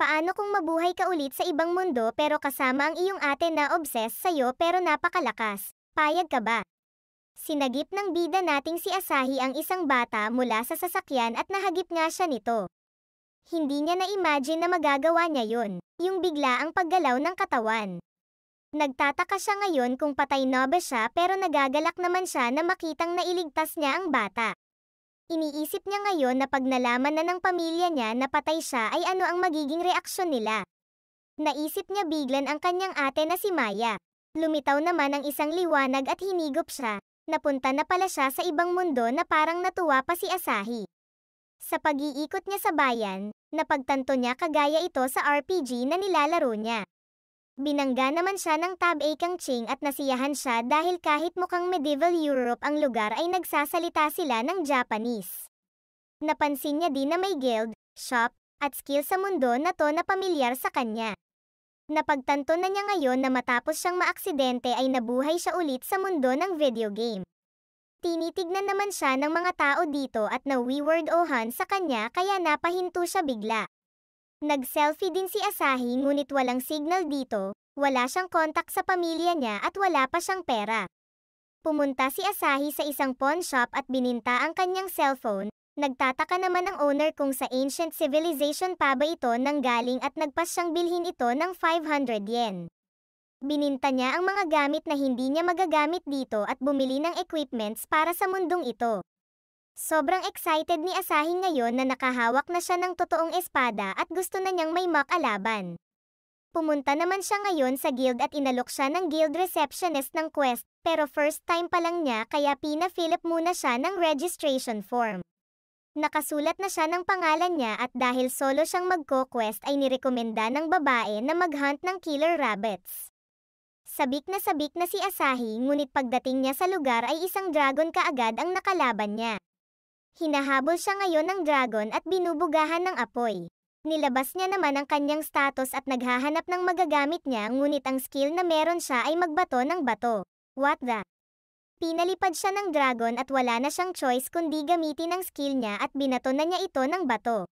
Paano kung mabuhay ka ulit sa ibang mundo pero kasama ang iyong ate na obsessed sa'yo pero napakalakas? Payag ka ba? Sinagip ng bida nating si Asahi ang isang bata mula sa sasakyan at nahagip nga siya nito. Hindi niya na-imagine na magagawa niya yun, yung bigla ang paggalaw ng katawan. Nagtataka siya ngayon kung patay na ba siya pero nagagalak naman siya na makitang nailigtas niya ang bata. Iniisip niya ngayon na pag nalaman na ng pamilya niya na patay siya ay ano ang magiging reaksyon nila. Naisip niya biglan ang kanyang ate na si Maya. Lumitaw naman ang isang liwanag at hinigop siya. Napunta na pala siya sa ibang mundo na parang natuwa pa si Asahi. Sa pag-iikot niya sa bayan, napagtanto niya kagaya ito sa RPG na nilalaro niya. Binangga naman siya ng Tab A Kang Ching at nasiyahan siya dahil kahit mukhang medieval Europe ang lugar ay nagsasalita sila ng Japanese. Napansin niya din na may guild, shop, at skill sa mundo na to na pamilyar sa kanya. Napagtanto na niya ngayon na matapos siyang maaksidente ay nabuhay siya ulit sa mundo ng video game. Tinitignan naman siya ng mga tao dito at nawi-word-ohan sa kanya kaya napahinto siya bigla. Nag-selfie din si Asahi ngunit walang signal dito, wala siyang kontak sa pamilya niya at wala pa siyang pera. Pumunta si Asahi sa isang pawn shop at bininta ang kanyang cellphone. Nagtataka naman ang owner kung sa ancient civilization pa ba ito nanggaling at nagpas siyang bilhin ito ng 500 yen. Bininta niya ang mga gamit na hindi niya magagamit dito at bumili ng equipments para sa mundong ito. Sobrang excited ni Asahi ngayon na nakahawak na siya ng totoong espada at gusto na niyang may makalaban. Pumunta naman siya ngayon sa guild at inalok siya ng guild receptionist ng quest, pero first time pa lang niya kaya pina-fill up muna siya ng registration form. Nakasulat na siya ng pangalan niya at dahil solo siyang magko-quest ay nirekomenda ng babae na mag-hunt ng killer rabbits. Sabik na si Asahi ngunit pagdating niya sa lugar ay isang dragon kaagad ang nakalaban niya. Hinahabol siya ngayon ng dragon at binubugahan ng apoy. Nilabas niya naman ang kanyang status at naghahanap ng magagamit niya ngunit ang skill na meron siya ay magbato ng bato. What the? Pinalipad siya ng dragon at wala na siyang choice kundi gamitin ang skill niya at binato na niya ito ng bato.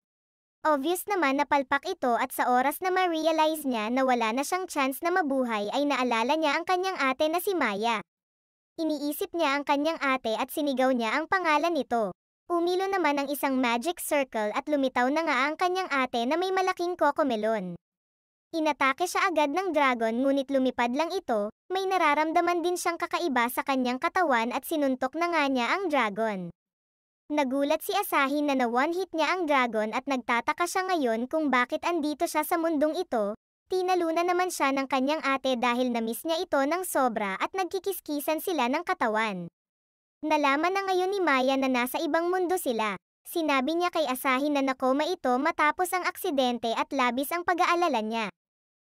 Obvious naman na palpak ito at sa oras na ma-realize niya na wala na siyang chance na mabuhay ay naalala niya ang kanyang ate na si Maya. Iniisip niya ang kanyang ate at sinigaw niya ang pangalan nito. Umilo naman ang isang magic circle at lumitaw na nga ang kanyang ate na may malaking cocomelon. Inatake siya agad ng dragon ngunit lumipad lang ito, may nararamdaman din siyang kakaiba sa kanyang katawan at sinuntok na nga niya ang dragon. Nagulat si Asahi na na-one-hit niya ang dragon at nagtataka siya ngayon kung bakit andito siya sa mundong ito. Tinalunan naman siya ng kanyang ate dahil na-miss niya ito ng sobra at nagkikiskisan sila ng katawan. Nalaman na ngayon ni Maya na nasa ibang mundo sila. Sinabi niya kay Asahi na nakoma ito matapos ang aksidente at labis ang pag-aalala niya.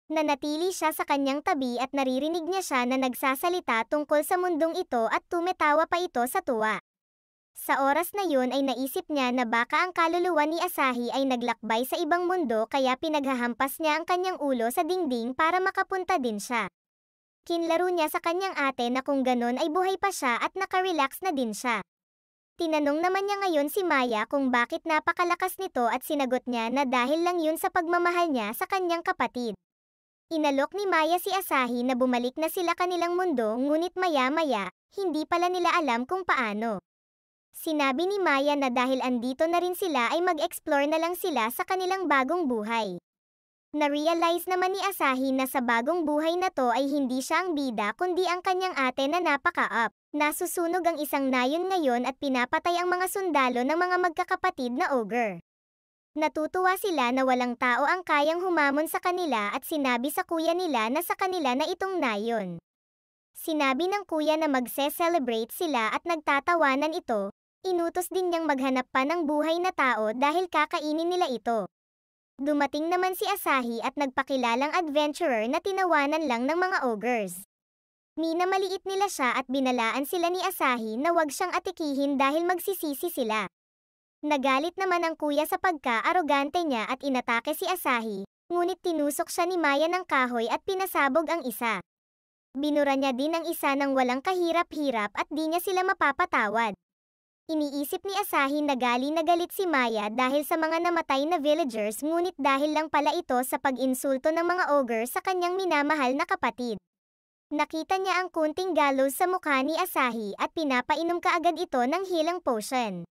Nanatili siya sa kanyang tabi at naririnig niya siya na nagsasalita tungkol sa mundong ito at tumetawa pa ito sa tuwa. Sa oras na yun ay naisip niya na baka ang kaluluwa ni Asahi ay naglakbay sa ibang mundo kaya pinaghahampas niya ang kanyang ulo sa dingding para makapunta din siya. Kinlaro niya sa kanyang ate na kung ganon ay buhay pa siya at nakarelax na din siya. Tinanong naman niya ngayon si Maya kung bakit napakalakas nito at sinagot niya na dahil lang yun sa pagmamahal niya sa kanyang kapatid. Inalok ni Maya si Asahi na bumalik na sila kanilang mundo ngunit maya-maya, hindi pala nila alam kung paano. Sinabi ni Maya na dahil andito na rin sila ay mag-explore na lang sila sa kanilang bagong buhay. Na-realize naman ni Asahi na sa bagong buhay na to ay hindi siya ang bida kundi ang kanyang ate na napaka-up. Nasusunog ang isang nayon ngayon at pinapatay ang mga sundalo ng mga magkakapatid na ogre. Natutuwa sila na walang tao ang kayang humamon sa kanila at sinabi sa kuya nila na sa kanila na itong nayon. Sinabi ng kuya na magse-celebrate sila at nagtatawanan ito. Inutos din niyang maghanap pa ng buhay na tao dahil kakainin nila ito. Dumating naman si Asahi at nagpakilalang adventurer na tinawanan lang ng mga ogres. Minamaliit nila siya at binalaan sila ni Asahi na wag siyang atikihin dahil magsisisi sila. Nagalit naman ang kuya sa pagka-arogante niya at inatake si Asahi, ngunit tinusok siya ni Maya ng kahoy at pinasabog ang isa. Binura niya din ang isa ng walang kahirap-hirap at di niya sila mapapatawad. Iniisip ni Asahi na galit si Maya dahil sa mga namatay na villagers ngunit dahil lang pala ito sa pag-insulto ng mga ogre sa kanyang minamahal na kapatid. Nakita niya ang kunting galos sa mukha ni Asahi at pinapainom kaagad ito ng healing potion.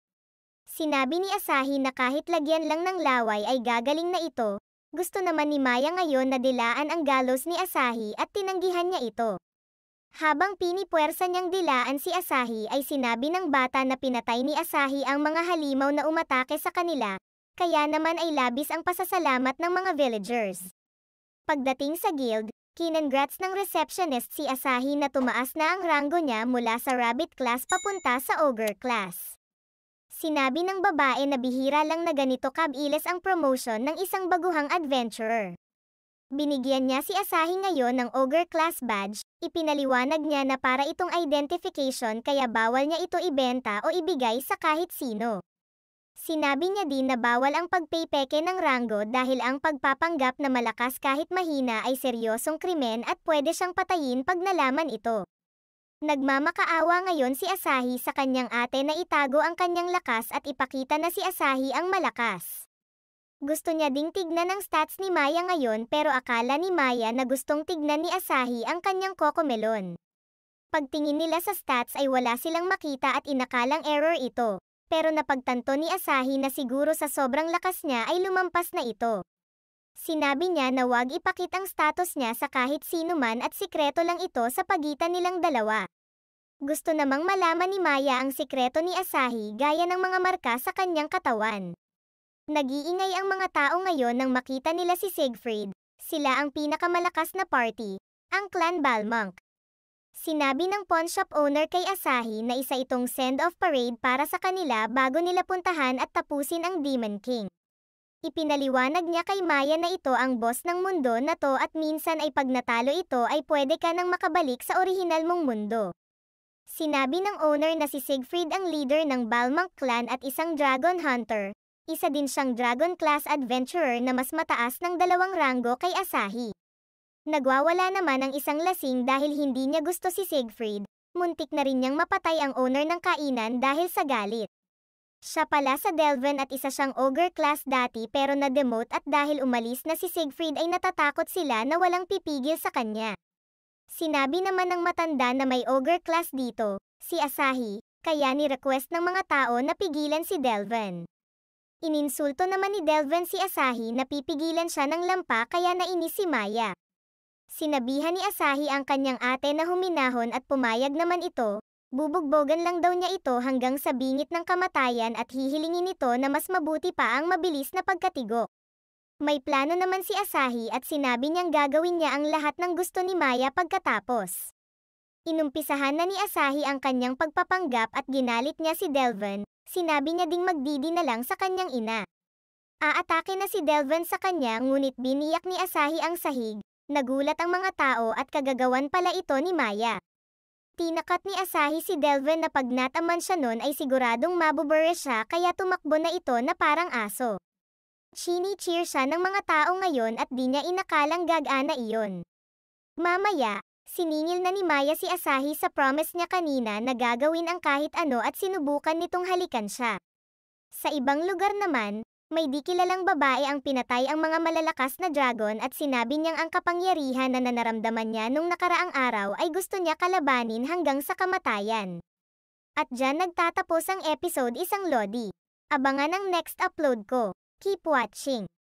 Sinabi ni Asahi na kahit lagyan lang ng laway ay gagaling na ito. Gusto naman ni Maya ngayon na dilaan ang galos ni Asahi at tinanggihan niya ito. Habang pinipuwersa niyang dilaan si Asahi ay sinabi ng bata na pinatay ni Asahi ang mga halimaw na umatake sa kanila, kaya naman ay labis ang pasasalamat ng mga villagers. Pagdating sa guild, kinongrats ng receptionist si Asahi na tumaas na ang ranggo niya mula sa rabbit class papunta sa ogre class. Sinabi ng babae na bihira lang na ganito kabilis ang promotion ng isang baguhang adventurer. Binigyan niya si Asahi ngayon ng ogre class badge, ipinaliwanag niya na para itong identification kaya bawal niya ito ibenta o ibigay sa kahit sino. Sinabi niya din na bawal ang pagpepeke ng ranggo dahil ang pagpapanggap na malakas kahit mahina ay seryosong krimen at pwede siyang patayin pag nalaman ito. Nagmamakaawa ngayon si Asahi sa kanyang ate na itago ang kanyang lakas at ipakita na si Asahi ang malakas. Gusto niya ding tignan ang stats ni Maya ngayon pero akala ni Maya na gustong tignan ni Asahi ang kanyang cocomelon. Pagtingin nila sa stats ay wala silang makita at inakalang error ito, pero napagtanto ni Asahi na siguro sa sobrang lakas niya ay lumampas na ito. Sinabi niya na wag ipakit ang status niya sa kahit sino man at sikreto lang ito sa pagitan nilang dalawa. Gusto namang malaman ni Maya ang sikreto ni Asahi gaya ng mga marka sa kanyang katawan. Nag-iingay ang mga tao ngayon nang makita nila si Siegfried. Sila ang pinakamalakas na party, ang Clan Balmung. Sinabi ng pawn shop owner kay Asahi na isa itong send-off parade para sa kanila bago nila puntahan at tapusin ang Demon King. Ipinaliwanag niya kay Maya na ito ang boss ng mundo na to at minsan ay pag natalo ito ay pwede ka nang makabalik sa orihinal mong mundo. Sinabi ng owner na si Siegfried ang leader ng Balmung clan at isang dragon hunter. Isa din siyang dragon class adventurer na mas mataas ng 2 ranggo kay Asahi. Nagwawala naman ang isang lasing dahil hindi niya gusto si Siegfried. Muntik na rin niyang mapatay ang owner ng kainan dahil sa galit. Siya pala sa Delven at isa siyang ogre class dati pero na-demote at dahil umalis na si Siegfried ay natatakot sila na walang pipigil sa kanya. Sinabi naman ng matanda na may ogre class dito, si Asahi, kaya ni-request ng mga tao na pigilan si Delven. Ininsulto naman ni Delven si Asahi na pipigilan siya ng lampa kaya nainis si Maya. Sinabihan ni Asahi ang kanyang ate na huminahon at pumayag naman ito, bubugbogan lang daw niya ito hanggang sa bingit ng kamatayan at hihilingin ito na mas mabuti pa ang mabilis na pagkatigo. May plano naman si Asahi at sinabi niyang gagawin niya ang lahat ng gusto ni Maya pagkatapos. Inumpisahan na ni Asahi ang kanyang pagpapanggap at ginalit niya si Delven. Sinabi niya ding magdidi na lang sa kanyang ina. Aatake na si Delven sa kanya ngunit biniyak ni Asahi ang sahig. Nagulat ang mga tao at kagagawan pala ito ni Maya. Tinakat ni Asahi si Delven na pag nataman siya nun ay siguradong mabubure siya kaya tumakbo na ito na parang aso. Chini-cheer siya ng mga tao ngayon at di niya inakalang gagana iyon. Mamaya, siningil na ni Maya si Asahi sa promise niya kanina na gagawin ang kahit ano at sinubukan nitong halikan siya. Sa ibang lugar naman, may di kilalang babae ang pinatay ang mga malalakas na dragon at sinabi niyang ang kapangyarihan na naramdaman niya nung nakaraang araw ay gusto niya kalabanin hanggang sa kamatayan. At dyan nagtatapos ang episode isang lodi. Abangan ang next upload ko. Keep watching.